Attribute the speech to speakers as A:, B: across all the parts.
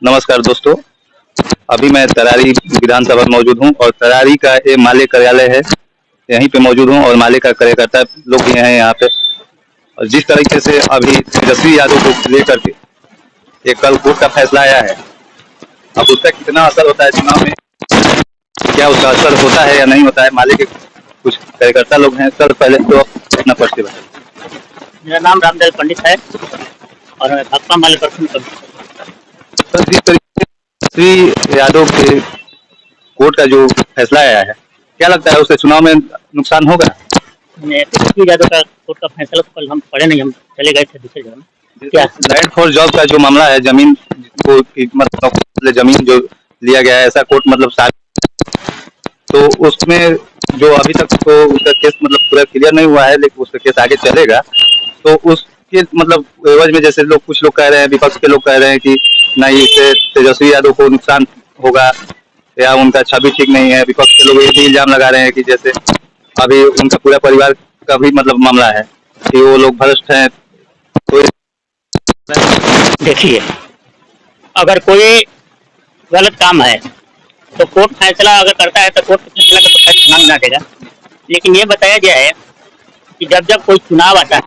A: नमस्कार दोस्तों। अभी मैं तरारी विधानसभा में मौजूद हूं और तरारी का ये माले कार्यालय है, यहीं पे मौजूद हूं और माले का कार्यकर्ता लोग भी हैं यहाँ पे। और जिस तरीके से अभी तेजस्वी यादव को लेकर के एक कल कोर्ट का फैसला आया है, अब उसका कितना असर होता है चुनाव में, क्या उसका असर होता है या नहीं होता है। माले के कुछ कार्यकर्ता लोग हैं। सर पहले तो अपना परिचय बताइए।
B: मेरा नाम रामदयाल पंडित है और मैं भाकपा माले प्रखंड कमिटी।
A: सर जिस तरीके से तेजस्वी यादव के कोर्ट का जो फैसला आया है, क्या लगता है उससे चुनाव में नुकसान होगा?
B: तेजस्वी यादव का कोर्ट का फैसला तो कल हम पढ़े नहीं, हम चले गए थे दूसरे जगह में। क्या
A: लैंड फॉर जॉब का जो मामला है, जमीन को मतलब जमीन जो लिया गया है, ऐसा कोर्ट मतलब तो उसमें जो अभी तक तो उसका केस मतलब पूरा क्लियर नहीं हुआ है, लेकिन उसका केस आगे चलेगा। तो उसके मतलब एवज में जैसे लोग कुछ लोग कह रहे हैं, विपक्ष के लोग कह रहे हैं कि नहीं, इससे तेजस्वी यादव को नुकसान होगा या उनका छवि ठीक नहीं है। विपक्ष के लोग ये भी इल्जाम लगा रहे हैं कि जैसे अभी उनका पूरा परिवार का भी मतलब मामला है कि वो लोग भ्रष्ट हैं। तो
B: देखिए, अगर कोई गलत काम है तो कोर्ट फैसला अगर करता है तो कोर्ट फैसला का तो फैसला मांगना देगा। लेकिन ये बताया गया है कि जब जब कोई चुनाव आता है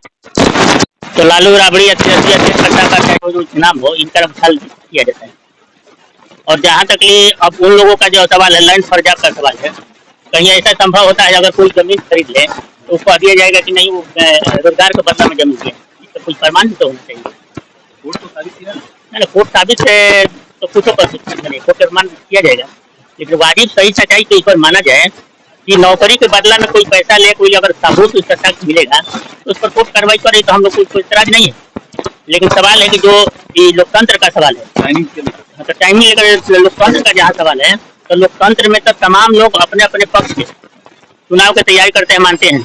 B: तो लालू राबड़ी या तेजस्वी अध्यक्षता का चाहे जो चुनाव हो, इनका ख्याल किया जाता है। और जहाँ तक ये अब उन लोगों का जो सवाल है, लैंड फॉर जॉब का सवाल है, कहीं ऐसा संभव होता है अगर कोई जमीन खरीद ले तो उसको दिया जाएगा कि नहीं, वो रोजगार के बदला में जमीन दिया, इसका कुछ प्रमाण भी तो होना चाहिए। कोर्ट तो साबित किया ना, कोर्ट साबित है तो कुछ कर सकते नहीं, कोर्ट प्रमाण किया जाएगा। लेकिन वाजिब सही सच्चाई के ऊपर माना जाए कि नौकरी के बदला में कोई पैसा ले, कोई अगर सबूत उसका सख्त मिलेगा तो उस पर कोर्ट कार्रवाई करे तो हम लोग कोई इतराज नहीं है। लेकिन सवाल है कि जो लोकतंत्र का सवाल है, तो टाइमिंग लेकर लोकतंत्र का जहाँ सवाल है, तो लोकतंत्र में तो तमाम लोग अपने अपने पक्ष के चुनाव की तैयारी करते हैं, मानते हैं।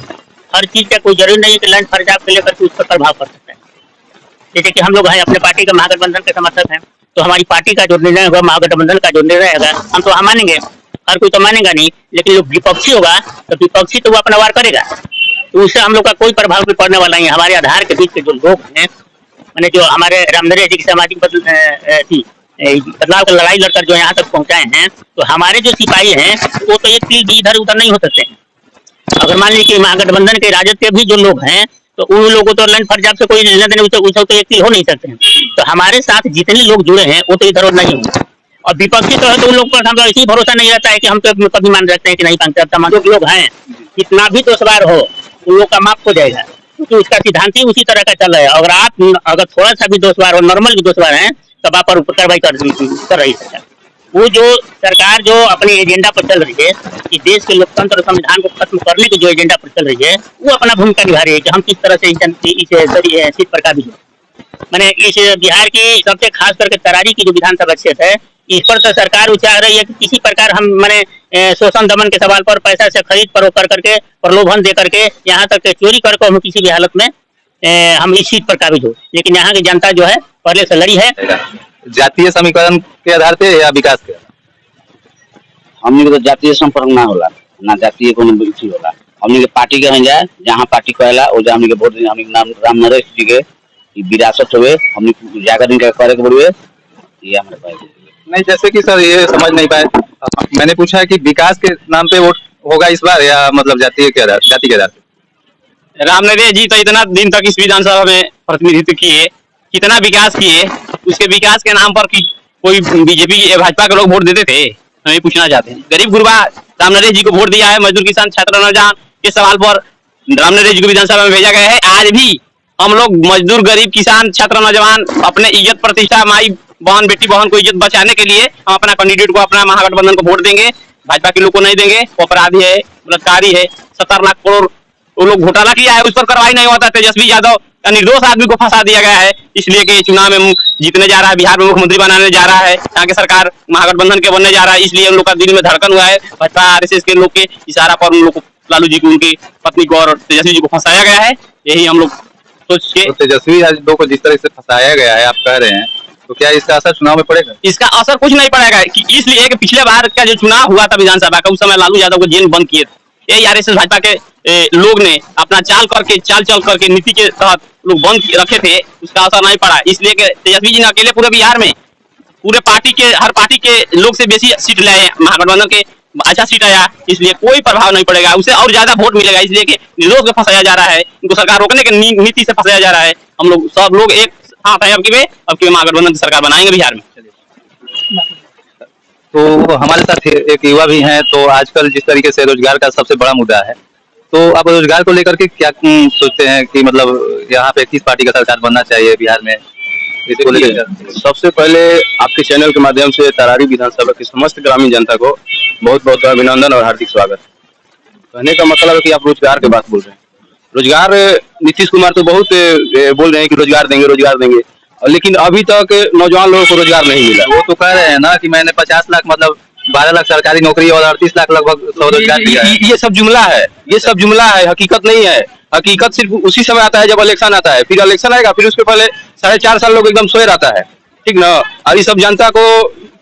B: हर चीज का कोई जरूरी नहीं है कि लैंड फॉर जॉब के लेकर उस पर प्रभाव पड़ सकता है। जैसे कि हम लोग हैं अपने पार्टी का महागठबंधन के समर्थक हैं, तो हमारी पार्टी का जो निर्णय होगा, महागठबंधन का जो निर्णय होगा, हम तो हम मानेंगे। हर कोई तो मानेगा नहीं, लेकिन जो विपक्षी होगा तो विपक्षी तो वो अपना वार करेगा, तो उससे हम लोग का कोई प्रभाव भी पड़ने वाला नहीं है। हमारे आधार के बीच के जो लोग हैं, मैंने जो हमारे रामनरेश जी की सामाजिक बदलाव का लड़ाई लड़कर जो यहाँ तक पहुँचाए हैं, तो हमारे जो सिपाही हैं वो तो एक तीर भी इधर उधर नहीं हो सकते हैं। अगर मान लीजिए महागठबंधन के राजद के भी जो लोग हैं, तो उन लोगों तो लैंड फॉर जॉब से कोई लेना देना तो एक तीर हो नहीं सकते हैं। तो हमारे साथ जितने लोग जुड़े हैं वो तो इधर उधर नहीं होंगे। और विपक्षी तो है तो उन लोग पर हम लोग ऐसी भरोसा नहीं रहता है कि हम तो कभी मान रखते हैं कि नहीं तमाम जो लोग हैं, कितना भी दोषवार हो उन लोग का माफ हो जाएगा, क्योंकि उसका सिद्धांत ही उसी तरह का चल रहा है। अगर आप अगर थोड़ा सा भी दोषवार हो, नॉर्मल भी दोषवार है, तब आप पर कार्रवाई कर रही है। वो जो सरकार जो अपने एजेंडा पर चल रही है कि देश के लोकतंत्र और संविधान को खत्म करने के जो एजेंडा पर चल रही है, वो अपना भूमिका निभा रही है कि हम किस तरह से इस सीट पर काबिज हो। मैंने इस बिहार की सबसे खास करके तरारी की जो विधानसभा क्षेत्र है, इस पर तो सरकार चाह रही है कि किसी प्रकार हम मैंने शोषण दमन के सवाल पर पैसा से खरीद फरोख्त कर करके, प्रलोभन दे करके, यहाँ तक चोरी करके हम किसी भी हालत में हम इस सीट पर काबिज हो। लेकिन यहाँ की जनता जो है पहले से लड़ी है।
A: जातीय समीकरण के आधार पे या विकास के?
C: हमने तो जातीय संपर्क ना होला, ना जातीय कोनो व्यक्ति होला। हमने के पार्टी के हैं जाए, जहाँ पार्टी कहला वो हमने के वोट, हमने नाम रामनरेश जी के विरासत हुए, हमने जाकर इनका करे के बड़े ये हमारे पास
A: नहीं। जैसे कि सर ये समझ नहीं पाए, मैंने पूछा है कि विकास के नाम पे वोट होगा इस बार या मतलब जाति के आधार पे?
D: रामनरेश जी तो इतना दिन तक इस विधानसभा में प्रतिनिधित्व किए, कितना विकास किए, उसके विकास के नाम पर कि कोई बीजेपी भाजपा के लोग वोट देते थे, हम ये पूछना चाहते हैं। गरीब गुरबा रामनरेश जी को वोट दिया है, मजदूर किसान छात्र नौजवान के सवाल पर रामनरेश जी को विधानसभा में भेजा गया है। आज भी हम लोग मजदूर गरीब किसान छात्र नौजवान अपने इज्जत प्रतिष्ठा, माई बहन बेटी बहन को इज्जत बचाने के लिए हम अपना कैंडिडेट को, अपना महागठबंधन को वोट देंगे। भाजपा के लोग को नहीं देंगे। वो अपराधी है, बलात्कारी है, 70 लाख करोड़ वो लोग घोटाला किया है, उस पर कार्रवाई नहीं होता। तेजस्वी यादव या निर्दोष आदमी को फंसा दिया गया है, इसलिए कि चुनाव में जीतने जा रहा है, बिहार में मुख्यमंत्री बनाने जा रहा है, यहाँ के सरकार महागठबंधन के बनने जा रहा है, इसलिए उन लोग का दिल में धड़कन हुआ है। भाजपा आरएसएस के लोग के इशारा पर उन लोग को, लालू जी को, उनकी पत्नी को और तेजस्वी जी को फंसाया गया है। यही हम लोग सोच के
A: तेजस्वी यादव को जिस तरह से फंसाया गया है आप कह रहे हैं, तो क्या इसका असर चुनाव में पड़ेगा?
D: इसका असर कुछ नहीं पड़ेगा, इसलिए कि पिछले बार का जो चुनाव हुआ था विधानसभा का, उस समय लालू यादव को जेल बंद किए थे। यही आरएसएस भाजपा के लोग ने अपना चाल चल करके नीति के तहत लोग बंद रखे थे, उसका असर नहीं पड़ा। इसलिए कि तेजस्वी जी ने अकेले पूरे बिहार में पूरे पार्टी के हर पार्टी के लोग से बेसी सीट लाए, महागठबंधन के अच्छा सीट आया, इसलिए कोई प्रभाव नहीं पड़ेगा, उसे और ज्यादा वोट मिलेगा, इसलिए कि निर्दोष को फंसाया जा रहा है, इनको सरकार रोकने के नीति से फंसाया जा रहा है। हम लोग सब लोग एक साथ है, अब की महागठबंधन की सरकार बनाएंगे बिहार में।
A: तो हमारे साथ एक युवा भी हैं, तो आजकल जिस तरीके से रोजगार का सबसे बड़ा मुद्दा है, तो आप रोजगार को लेकर के क्या सोचते हैं कि मतलब यहाँ पे किस पार्टी का सरकार बनना चाहिए बिहार में? इसको लेकर
E: सबसे पहले आपके चैनल के माध्यम से तरारी विधानसभा की समस्त ग्रामीण जनता को बहुत बहुत अभिनंदन और हार्दिक स्वागत। कहने का मतलब है कि आप रोजगार की बात बोल रहे हैं। रोजगार नीतीश कुमार तो बहुत बोल रहे हैं कि रोजगार देंगे, लेकिन अभी तक नौजवान लोगों को रोजगार नहीं मिला।
A: वो तो कह रहे हैं ना कि मैंने 50 लाख मतलब 12 लाख सरकारी नौकरी और 38 लाख लगभग स्वरोजगार दिया है।
E: ये सब जुमला है, ये सब जुमला है, हकीकत नहीं है। हकीकत सिर्फ उसी समय आता है जब इलेक्शन आता है, फिर इलेक्शन आएगा, फिर उसके पहले 4.5 साल लोग एकदम सोए रहता है, ठीक ना। और ये सब जनता को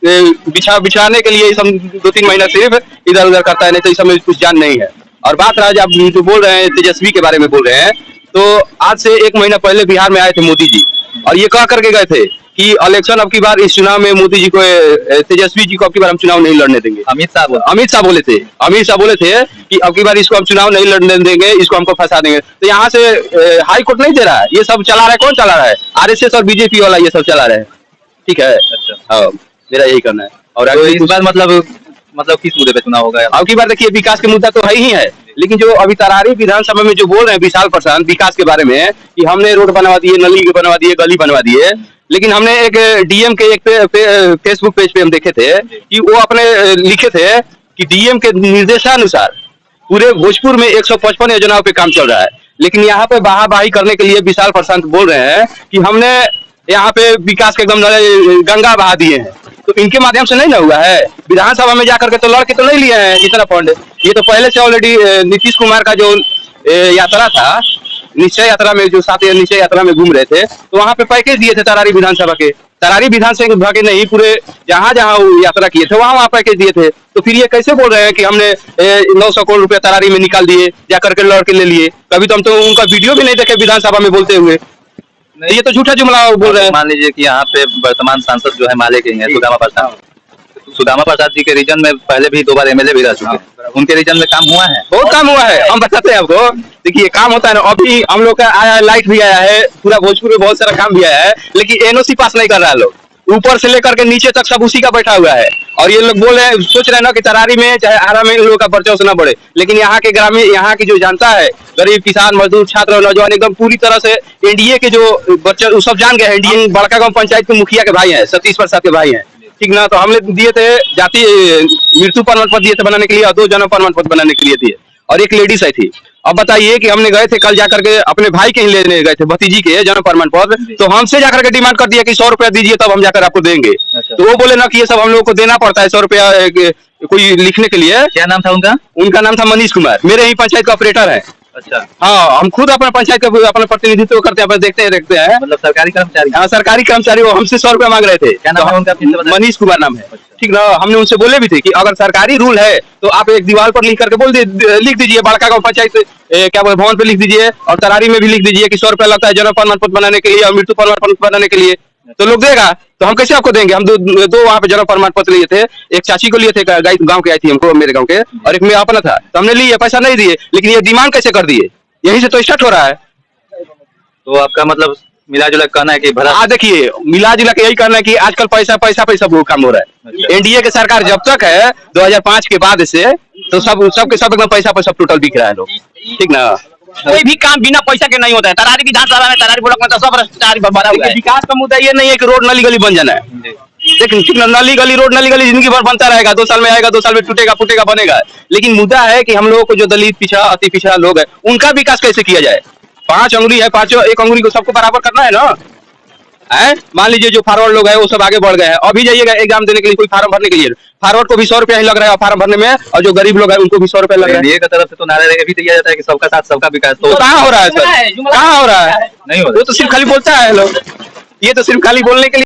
E: बिछाने के लिए ये सब 2-3 महीना सिर्फ इधर उधर करता है, नहीं तो इस समय कुछ जान नहीं है। और बात रहा जब आप जो बोल रहे हैं तेजस्वी के बारे में बोल रहे हैं, तो आज से 1 महीना पहले बिहार में आए थे मोदी जी, और ये कह करके गए थे कि इलेक्शन अब की बार इस चुनाव में मोदी जी को, तेजस्वी जी को अब की बार हम चुनाव नहीं लड़ने देंगे।
A: अमित शाह बोले थे कि अब की बार इसको हम चुनाव नहीं लड़ने देंगे, इसको हमको फंसा देंगे। तो यहाँ से हाई कोर्ट नहीं दे रहा है, ये सब चला रहा है, कौन चला रहा है? आरएसएस और बीजेपी वाला ये सब चला रहे हैं, ठीक है। अच्छा,
E: हाँ, मेरा यही करना है। और
A: तो इस बार मतलब किस मुद्दे पे चुनाव होगा?
E: अब की बार देखिए विकास के मुद्दा तो है ही है, लेकिन जो अभी तरारी विधानसभा में जो बोल रहे हैं विशाल प्रशांत विकास के बारे में कि हमने रोड बनवा दिए, नली बनवा दिए, गली बनवा दिए, लेकिन हमने एक डीएम के एक फेसबुक पेज पे हम देखे थे कि वो अपने लिखे थे कि डीएम के निर्देशानुसार पूरे भोजपुर में 155 योजनाओं पे काम चल रहा है, लेकिन यहाँ पे बाहाबाही करने के लिए विशाल प्रशांत बोल रहे हैं कि हमने यहाँ पे विकास के एकदम गंगा बहा दिए हैं। तो इनके माध्यम से नहीं ना हुआ है, विधानसभा में जाकर के तो लड़के तो नहीं लिए हैं इतना फंड। ये तो पहले से ऑलरेडी नीतीश कुमार का जो यात्रा था, निश्चय यात्रा में जो साथ निश्चय यात्रा में घूम रहे थे, तो वहाँ पे पैकेज दिए थे तरारी विधानसभा के, तरारी विधानसभा के नहीं, पूरे जहाँ जहाँ यात्रा किए थे वहाँ पैकेज दिए थे। तो फिर ये कैसे बोल रहे हैं कि हमने 900 करोड़ रुपया तरारी में निकाल दिए, जा करके लड़के ले लिए? कभी तो हम तो उनका वीडियो भी नहीं देखे विधानसभा में बोलते हुए। ये तो झूठा जुमला बोल रहे हैं।
A: मान लीजिए कि यहाँ पे वर्तमान सांसद जो है माले के हैं, सुदामा प्रसाद जी के रीजन में पहले भी 2 बार एमएलए भी रह चुके हैं, उनके रीजन में काम हुआ है?
E: बहुत काम हुआ है, हम बताते हैं आपको। देखिए काम होता है ना, अभी हम लोग का आया है, लाइट भी आया है, पूरा भोजपुर में बहुत सारा काम भी आया है, लेकिन एनओसी पास नहीं कर रहा है लोग, ऊपर से लेकर के नीचे तक सब उसी का बैठा हुआ है। और ये लोग बोल रहे हैं, सोच रहे हैं ना कि तरारी में चाहे आरा में इन लोगों का वर्चस्व ना बढ़े, लेकिन यहाँ के ग्रामीण, यहाँ की जो जनता है, गरीब किसान मजदूर छात्र और नौजवान एकदम पूरी तरह से एनडीए के जो बच्चे सब जान गए हैं। एनडीए बड़का गांव पंचायत के मुखिया के भाई हैं, सतीश प्रसाद के भाई हैं, ठीक ना। तो हमने दिए थे जाति मृत्यु प्रमाण पत्र दिए थे बनाने के लिए, और 2 जन्म प्रमाण पत्र बनाने के लिए दिए, और एक लेडीज आई थी। अब बताइए कि हमने गए थे कल जाकर के अपने भाई के ही लेने गए थे, भतीजी के जन्म प्रमाण पत्र, तो हमसे जाकर के डिमांड कर दिया कि 100 रुपया दीजिए तब हम जाकर आपको देंगे। तो वो बोले ना कि ये सब हम लोग को देना पड़ता है 100 रुपया कोई लिखने के लिए।
A: क्या नाम था उनका?
E: उनका नाम था मनीष कुमार, मेरे ही पंचायत का ऑपरेटर है।
A: अच्छा,
E: हाँ, हम खुद अपने पंचायत का अपना प्रतिनिधित्व करते हैं, देखते हैं।
A: मतलब सरकारी कर्मचारी?
E: हाँ, सरकारी कर्मचारी। वो हमसे 100 रुपया मांग रहे थे।
A: क्या नाम है उनका?
E: मनीष कुमार नाम है, ठीक ना। हमने उनसे बोले भी थे कि अगर सरकारी रूल है तो आप एक दीवार पर लिख करके लिख दीजिए, बड़का गांव पंचायत क्या बोले भवन पे लिख दीजिए, और तरारी में भी लिख दीजिए कि 100 रुपया लगता है जन्म प्रमाण पत्र बनाने के लिए और मृत्यु प्रमाण पत्र बनाने के लिए, तो लोग देगा। तो हम कैसे आपको देंगे? हम दो वहाँ पे जन्म प्रमाण पत्र लिए थे, एक चाची को लिए थे, गाँव के आई थी हमको, मेरे गाँव के, और एक मेरा अपना था। तो हमने लिए, पैसा नहीं दिए, लेकिन ये डिमांड कैसे कर दिए? यही से तो स्टार्ट हो रहा है।
A: तो आपका मतलब मिला जुला कहना है कि भला?
E: हाँ, देखिए मिला जुला के यही कहना है कि आजकल पैसा पैसा पैसा बहुत काम हो रहा है।
A: अच्छा।
E: एनडीए की सरकार जब तक है 2005 के बाद से, तो सब एकदम पैसा पैसा टोटल बिक रहा है लोग, ठीक ना।
D: कोई भी काम बिना पैसा के नहीं होता है। तरारी विधानसभा में, तरारी ब्लॉक में तो सब भ्रष्टाचारी भरा हुआ है।
E: विकास का मुद्दा ये नहीं है कि रोड नली गली बन जाना है, लेकिन ठीक ना, नली गली रोड नली गली जिंदगी भर बनता रहेगा, 2 साल में आएगा, 2 साल में टूटेगा फूटेगा बनेगा। लेकिन मुद्दा है कि हम लोगों को जो दलित पिछड़ा अति पिछड़ा लोग है, उनका विकास कैसे किया जाए? 5 अंगुली है, 5 एक अंगुली को सबको बराबर करना है ना। मान लीजिए जो फॉरवर्ड लोग है वो सब आगे बढ़ गए हैं, अभी जाइएगा एग्जाम देने के लिए, कोई फार्म भरने के लिए, फॉरवर्ड को भी 100 रुपया ही लग रहा है फार्म भरने में, और जो गरीब लोग है उनको भी 100 रुपया लग रहा है।
A: एनडीए की तरफ से तो नारा भी दिया जाता है कि सबका साथ सबका विकास, तो
E: कहाँ हो रहा है सर? कहाँ हो रहा है?
A: नहीं हो रहा।
E: वो तो सिर्फ खाली बोलता है लोग, ये तो सिर्फ खाली बोलने के लिए